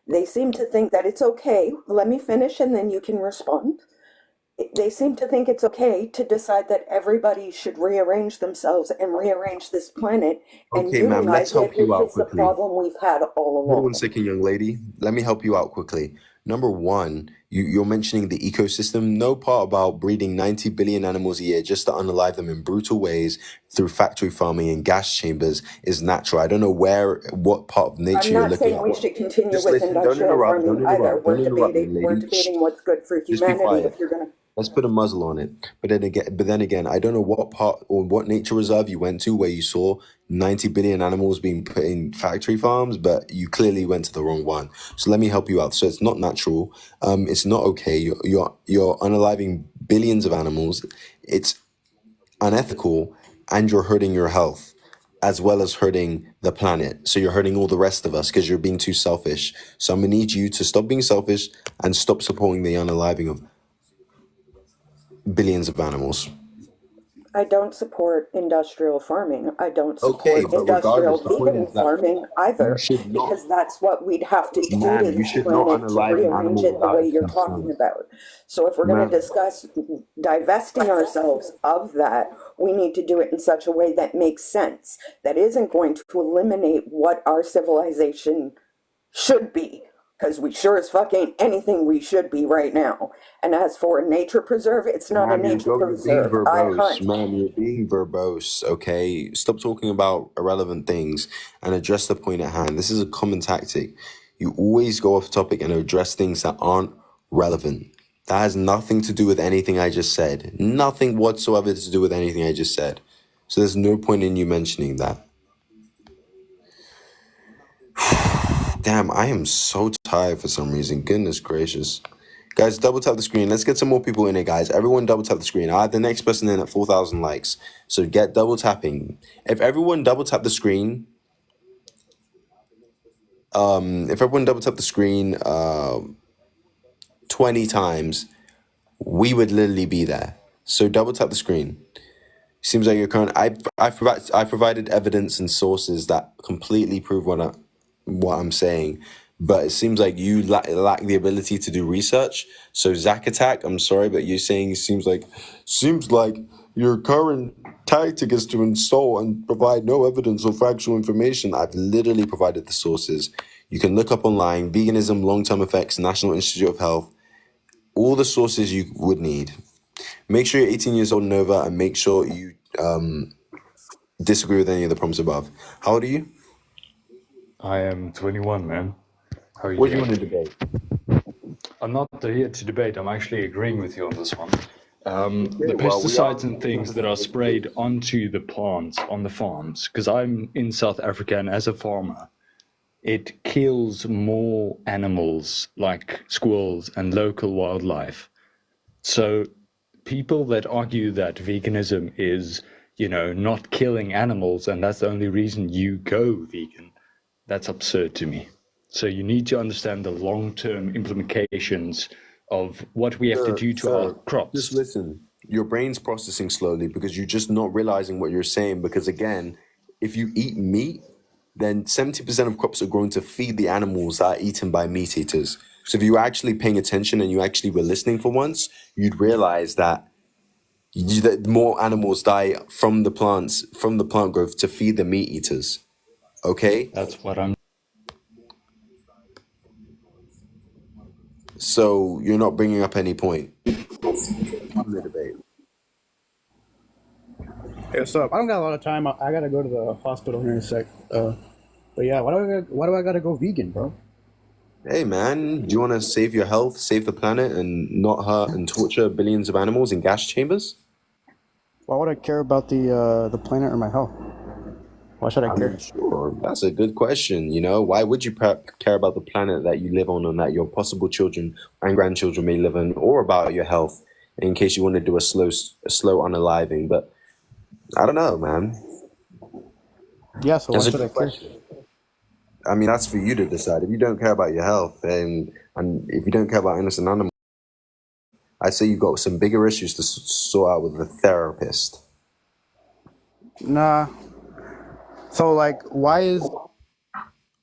They seem to think that it's okay. Let me finish and then you can respond. They seem to think it's okay to decide that everybody should rearrange themselves and rearrange this planet and Okay, ma'am, let's utilize it, help you which out is the quickly. problem we've had all Hold on along. one second, young lady. Let me help you out quickly. Number one, you're mentioning the ecosystem. No part about breeding 90 billion animals a year just to unalive them in brutal ways through factory farming and gas chambers is natural. I don't know what part of nature I'm you're not looking saying at. we should continue Just with listen. Don't industrial interrupt. farming either. Don't interrupt me, We're lady. Shh. debating what's good for Just be humanity. quiet. If you're gonna, Let's put a muzzle on it. But then again, I don't know what part or what nature reserve you went to where you saw 90 billion animals being put in factory farms, but you clearly went to the wrong one. So let me help you out. So it's not natural. It's not okay. You're unaliving billions of animals. It's unethical, and you're hurting your health as well as hurting the planet. So you're hurting all the rest of us because you're being too selfish. So I'm gonna need you to stop being selfish and stop supporting the unaliving of billions of animals. I don't support industrial farming. I don't Okay, support but regardless, industrial the point vegan is that farming you either, should not, because that's what we'd have to do to ma'am, you this should not planet to unalive an rearrange animal it the without way its you're talking consent. about. So if we're going Ma'am, to discuss divesting ourselves of that, we need to do it in such a way that makes sense, that isn't going to eliminate what our civilization should be, because we sure as fuck ain't anything we should be right now. And as for a nature preserve, it's not a ma'am, nature you're being preserve. I verbose. hunt. Ma'am, you're being verbose, okay? Stop talking about irrelevant things and address the point at hand. This is a common tactic. You always go off topic and address things that aren't relevant. That has nothing to do with anything I just said. Nothing whatsoever to do with anything I just said. So there's no point in you mentioning that. Damn, I am so tired for some reason. Goodness gracious. Guys, double tap the screen. Let's get some more people in here, guys. Everyone double tap the screen. I have the next person in at 4,000 likes. So get double tapping. If everyone double tap the screen, if everyone double tap the screen 20 times, we would literally be there. So double tap the screen. Seems like you're current. I provided evidence and sources that completely prove what I'm saying, but it seems like you lack the ability to do research. So Zack Attack, I'm sorry, but you're saying seems like your current tactic is to install and provide no evidence or factual information. I've literally provided the sources. You can look up online: veganism, long-term effects, National Institute of Health, all the sources you would need. Make sure you're 18 years old and over, and make sure you disagree with any of the prompts above. How old are you? I am 21, man. How are you What do you doing? want to debate? I'm not here to debate. I'm actually agreeing with you on this one. The well, we are. pesticides and things that are sprayed onto the plants on the farms, because I'm in South Africa and as a farmer, it kills more animals like squirrels and local wildlife. So people that argue that veganism is, not killing animals and that's the only reason you go vegan, that's absurd to me. So you need to understand the long-term implications of what we have to do to our crops. Just listen. Your brain's processing slowly because you're just not realizing what you're saying. Because again, if you eat meat, then 70% of crops are grown to feed the animals that are eaten by meat eaters. So if you were actually paying attention and you actually were listening for once, you'd realize that more animals die from the plant growth to feed the meat eaters. Okay? That's what I'm. So you're not bringing up any point on the debate. Hey, what's up? I don't got a lot of time. I gotta go to the hospital here in a sec. But yeah, why do I gotta go vegan, bro? Hey man, do you want to save your health, save the planet, and not hurt and torture billions of animals in gas chambers? Why would I care about the planet or my health? Why should I care? Sure, that's a good question. Why would you care about the planet that you live on and that your possible children and grandchildren may live on, or about your health, in case you want to do a slow unaliving? But I don't know, man. Yeah, so why That's a should I good care? question. I mean, that's for you to decide. If you don't care about your health and if you don't care about innocent animals, I'd say you've got some bigger issues to sort out with a therapist. Nah. So like, why is?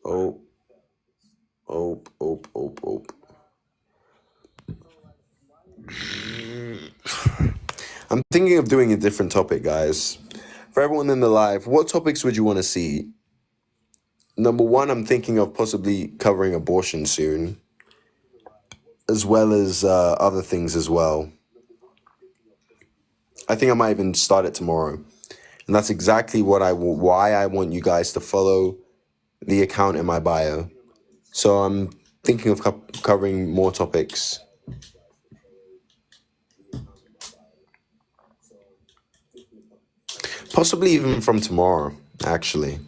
Oh. I'm thinking of doing a different topic, guys. For everyone in the live, what topics would you want to see? Number one, I'm thinking of possibly covering abortion soon, as well as other things as well. I think I might even start it tomorrow. And that's exactly why I want you guys to follow the account in my bio. So I'm thinking of covering more topics. Possibly even from tomorrow, actually.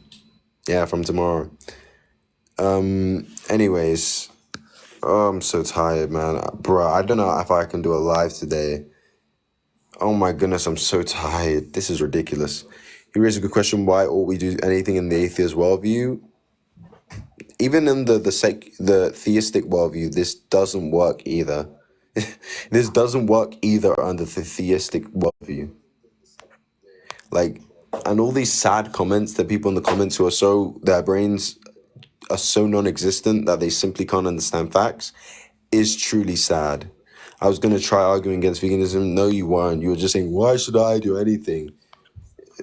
Yeah, from tomorrow. Anyways. Oh, I'm so tired, man. Bro, I don't know if I can do a live today. Oh my goodness, I'm so tired. This is ridiculous. You raised a good question. Why ought we do anything in the atheist worldview? Even in the theistic worldview, this doesn't work either. This doesn't work either under the theistic worldview. Like, and all these sad comments that people in the comments who their brains are so non-existent that they simply can't understand facts is truly sad. I was going to try arguing against veganism. No, you weren't. You were just saying, why should I do anything?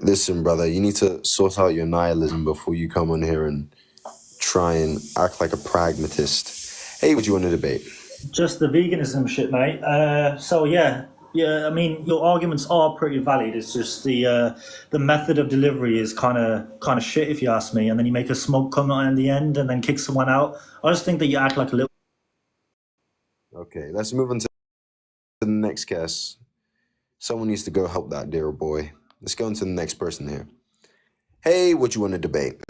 Listen, brother, you need to sort out your nihilism before you come on here and try and act like a pragmatist. Hey, what do you want to debate? Just the veganism shit, mate. So yeah. I mean, your arguments are pretty valid. It's just the method of delivery is kind of shit, if you ask me. And then you make a smoke comment in the end, and then kick someone out. I just think that you act like a little. Okay, let's move on to the next guest. Someone needs to go help that dear boy. Let's go on to the next person here. Hey, what you want to debate?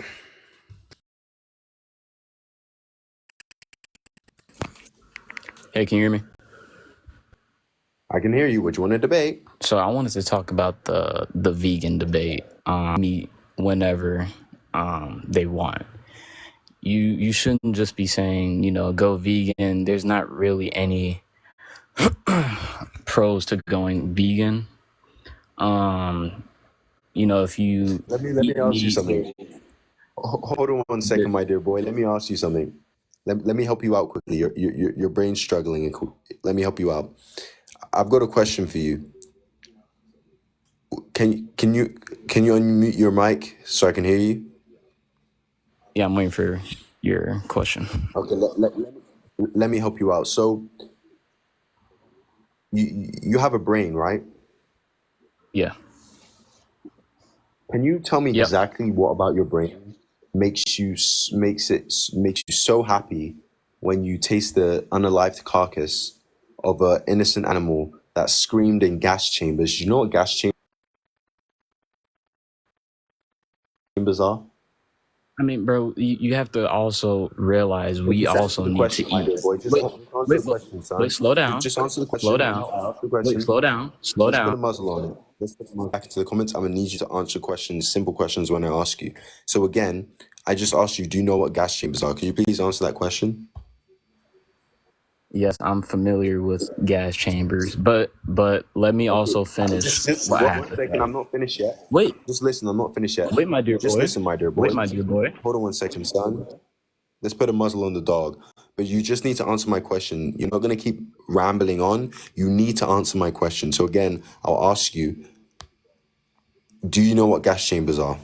Hey, can you hear me? I can hear you. What you want to debate? So I wanted to talk about the vegan debate. Meat whenever they want. You shouldn't just be saying, go vegan. There's not really any pros to going vegan. If you let me ask you something. Hold on one second, my dear boy. Let me ask you something. Let me help you out quickly. Your brain's struggling. Let me help you out. I've got a question for you. Can you unmute your mic so I can hear you? Yeah, I'm waiting for your question. Okay, let me help you out. So you have a brain, right? Yeah. Can you tell me exactly what about your brain makes you so happy when you taste the unalived carcass of an innocent animal that screamed in gas chambers. You know what gas chambers are? I mean, bro, you have to also realize we Just answer also the need question, to my eat. dear boy. Just Wait, answer wait, the question, son. wait, slow down. Just answer the question. Slow down. Answer the Wait, question. slow down. Slow Let's put a down. muzzle on it. Let's put a muzzle back to the comments. I'm gonna need you to answer questions, simple questions when I ask you. So again, I just asked you, do you know what gas chambers are? Can you please answer that question? Yes, I'm familiar with gas chambers, but let me also finish Just what I one have to second. say. I'm not finished yet. Wait, Just listen. I'm not finished yet. wait, my dear Just boy. listen, my dear boy. Wait, my dear boy. Hold on 1 second, son. Let's put a muzzle on the dog. But you just need to answer my question. You're not going to keep rambling on. You need to answer my question. So again, I'll ask you, do you know what gas chambers are?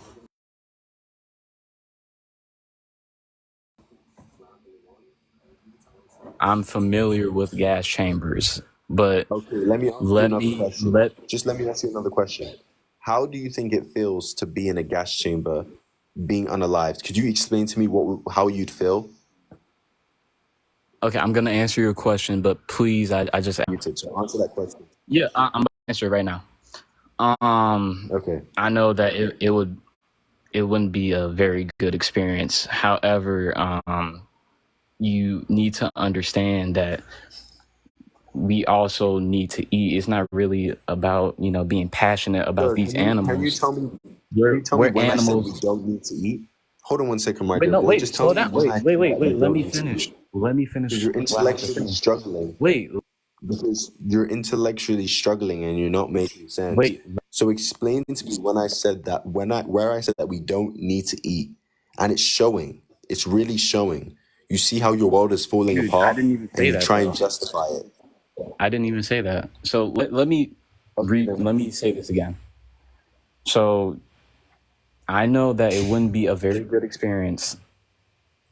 I'm familiar with gas chambers, but Okay, let me ask you another question. Just let me ask you another question. How do you think it feels to be in a gas chamber, being unalived? Could you explain to me how you'd feel? Okay, I'm gonna answer your question, but please, I just So answer that question. yeah, I'm gonna answer it right now. Okay. I know that it wouldn't be a very good experience. However, you need to understand that we also need to eat. It's not really about being passionate about Sir, these can you animals. tell me? We're When I said we animals. don't need to eat? Hold on 1 second, my Wait, dear no, boy. wait, Just tell slow me down. when I said that we Let don't me need to finish. eat. Let me Because finish you're what I have to intellectually say. struggling. Wait, Because you're intellectually struggling and you're not making sense. wait. So explain to me when I said that where I said that we don't need to eat, and it's showing. It's really showing. You see how your world is falling Dude, I apart, didn't even and say you that try and though. justify it. I didn't even say that. So let me let me say this again. So I know that it wouldn't be a very good experience,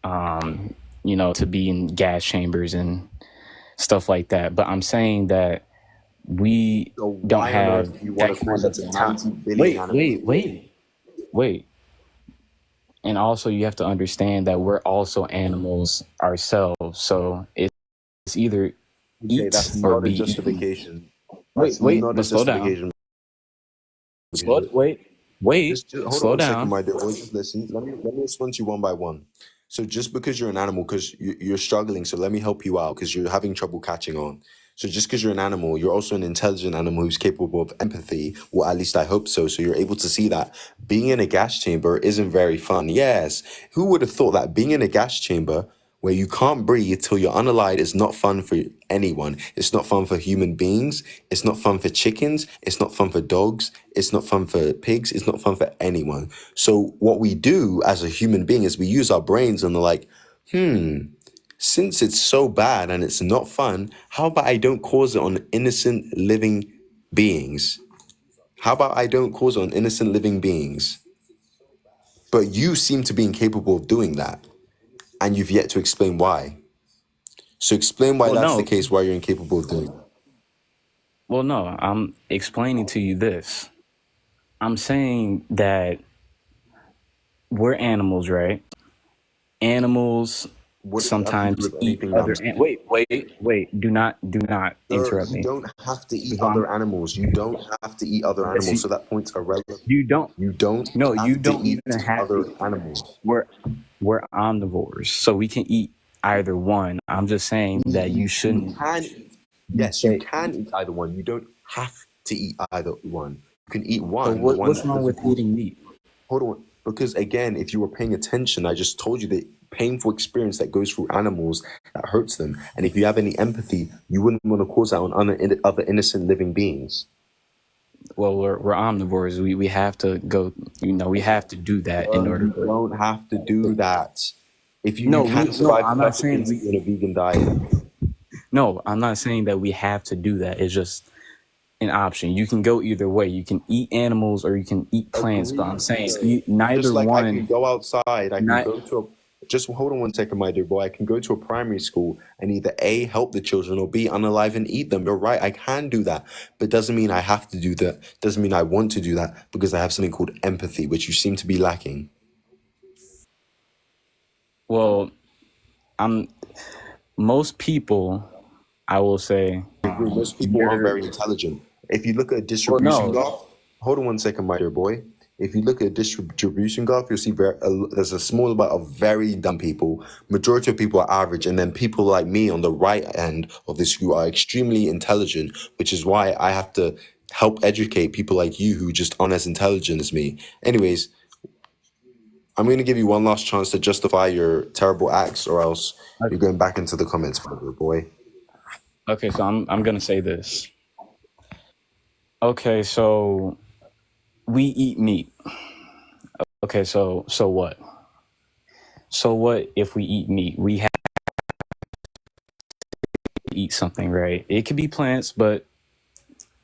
to be in gas chambers and stuff like that. But I'm saying that we So don't why on have earth do you want that to kind cause it of to time. 90 billion animals? Wait. And also, you have to understand that we're also animals ourselves. So it's either Okay, eat that's or not a be eaten. justification. That's not a But slow down. justification. Just hold on Slow 1 second, down. my dear boy. Just listen. Let me respond to you one by one. So just because you're an animal, because you're struggling, so let me help you out because you're having trouble catching on. So just because you're an animal, you're also an intelligent animal who's capable of empathy, or at least I hope so. So you're able to see that being in a gas chamber isn't very fun. Yes, who would have thought that being in a gas chamber where you can't breathe till you're unalived is not fun for anyone. It's not fun for human beings. It's not fun for chickens. It's not fun for dogs. It's not fun for pigs. It's not fun for anyone. So what we do as a human being is we use our brains and they're like, since it's so bad and it's not fun, how about I don't cause it on innocent living beings? How about I don't cause it on innocent living beings? But you seem to be incapable of doing that. And you've yet to explain why. So explain why Well, that's the no. case, why you're incapable of doing it. Well, no. I'm explaining to you this. I'm saying that we're animals, right? Animals What does it have to do sometimes with eat anything that I'm other. saying? Wait. Do not Sir, interrupt you me. don't have to eat If other I'm, animals. You don't have to eat other yes, animals, so that point's irrelevant. you don't. You don't No, you have to don't eat even have other to. animals. We're omnivores, so we can eat either one. I'm just saying that you You shouldn't. can eat, You yes, you say. can eat either one. You don't have to eat either one. You can eat So one, the one what's that wrong doesn't with cause. eating meat? Hold on. Because again, if you were paying attention, I just told you the painful experience that goes through animals that hurts them. And if you have any empathy, you wouldn't want to cause that on other innocent living beings. Well, we're omnivores. We have to go. We have to do that in order You for. don't have to do that. If you No, can no. survive I'm not saying perfectly on a vegan diet. No, I'm not saying that we have to do that. It's just an option. You can go either way. You can eat animals or you can eat plants. But I'm Agreed. saying Just neither like I can one. go outside, I can Not go to just hold on 1 second, my dear boy. I can go to a primary school and either A, help the children, or B, unalive and eat them. You're right, I can do that. But doesn't mean I have to do that. Doesn't mean I want to do that because I have something called empathy, which you seem to be lacking. well. I'm most people. I will say agree. Most people aren't very intelligent. If you look at a distribution graph, hold on 1 second, my dear boy. If you look at a distribution graph, you'll see there's a small amount of very dumb people. Majority of people are average, and then people like me on the right end of this group are extremely intelligent, which is why I have to help educate people like you who just aren't as intelligent as me. Anyways, I'm going to give you one last chance to justify your terrible acts, or else you're going back into the comments, my dear boy. Okay, so I'm gonna say this. Okay, so we eat meat. Okay, so what? So what if we eat meat? We have to eat something, right? It could be plants, but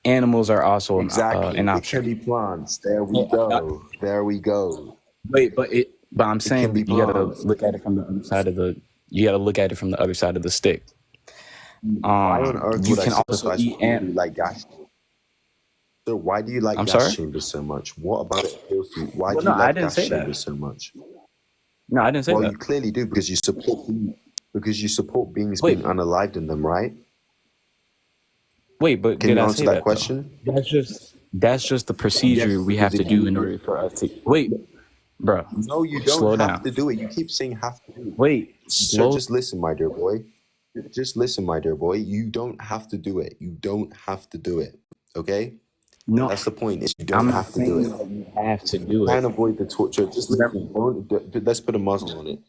animals are also an It option. can be plants. There we go. There we go. Wait, but I'm saying that you gotta look at it from the other side of the. You gotta look at it from the other side of the stick. Why on earth You would I can also sympathize eat with people who like gas? So why do you like I'm gas sorry? chambers so much? What about it appeals to you? Why Well, do you no, I love didn't gas say that. chambers so much? No, I didn't say Well, that. you clearly do because you support beings Wait. being unalived in them, right? Wait, but Can did you I answer say that that question? though? That's just the procedure Yes, we have because to if do you in order for us to. Wait, bro. no, you don't Slow have down. to do it. You keep saying have to do it. Wait, Sir, slow. just listen, my dear boy. Just listen, my dear boy. You don't have to do it. You don't have to do it. Okay? No, That's the point. Is you I'm don't not have to do saying it. that you have to do Try it. and avoid the torture. Just listen. Let's put a muzzle on it.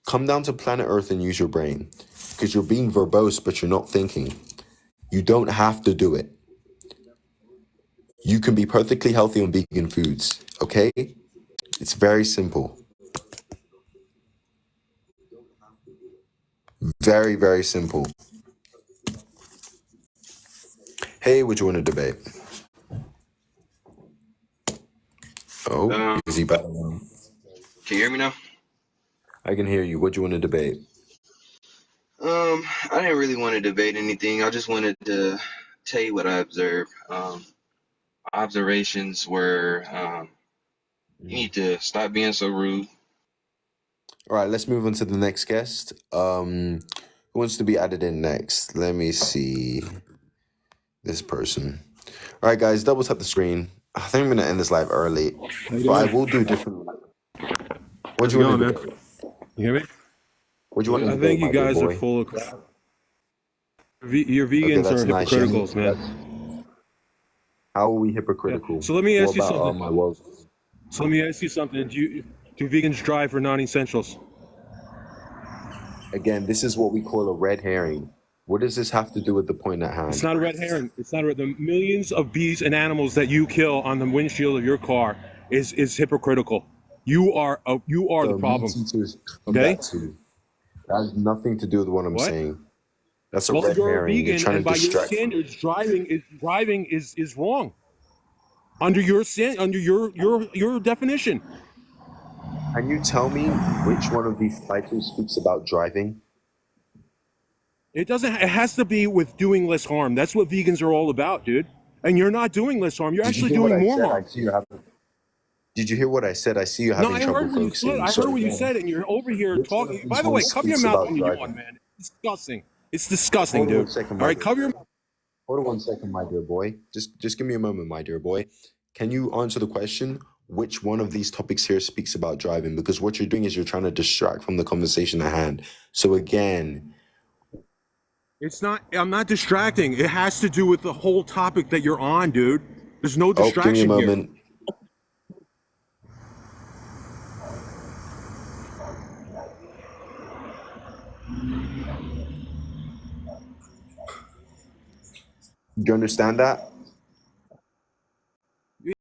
Come down to planet Earth and use your brain. Because you're being verbose, but you're not thinking. You don't have to do it. You can be perfectly healthy on vegan foods. Okay? It's very simple. Very, very simple. Hey, what you want to debate? Oh, is he back? Can you hear me now? I can hear you. What do you want to debate? I didn't really want to debate anything. I just wanted to tell you what I observed. Observations were you need to stop being so rude. All right, let's move on to the next guest. Who wants to be added in next? Let me see. This person. All right, guys, double tap the screen. I think I'm gonna end this live early, but I will do different. What do you want to do? You hear me? What do you want to I debate, think you my dear guys are boy? full of crap. Your Okay, vegans that's are nice. hypocriticals, man. How are we hypocritical? So let me What ask you about something. my woes? So let me ask you something. Do vegans drive for non-essentials? Again, this is what we call a red herring. What does this have to do with the point at hand? It's not a red herring. It's not the millions of bees and animals that you kill on the windshield of your car is hypocritical. You are the problem. Meat eaters come Okay? back to. That has nothing to do with what I'm What? saying. That's a Well, red you're a herring. You're vegan, trying and to by your distract. standards, driving is wrong. Under your definition. Can you tell me which one of these titles speaks about driving? It doesn't. It has to be with doing less harm. That's what vegans are all about, dude. And you're not doing less harm. You're Did you actually hear what doing I more said? harm. I see you having. Did you hear what I said? I see you No, having I trouble heard what you said. focusing. I So heard what you again, said, and you're over here which one of talking. these By the way, ones cover your speaks mouth about when you yawn, driving? man. It's disgusting. It's disgusting, Hold on 1 dude. second, All my right, dear cover your. boy. Hold on 1 second, my dear boy. Just give me a moment, my dear boy. Can you answer the question? Which one of these topics here speaks about driving? Because what you're doing is you're trying to distract from the conversation at hand. So again, It's not. I'm not distracting. It has to do with the whole topic that you're on, dude. There's no give me a distraction here. moment. Do you understand that?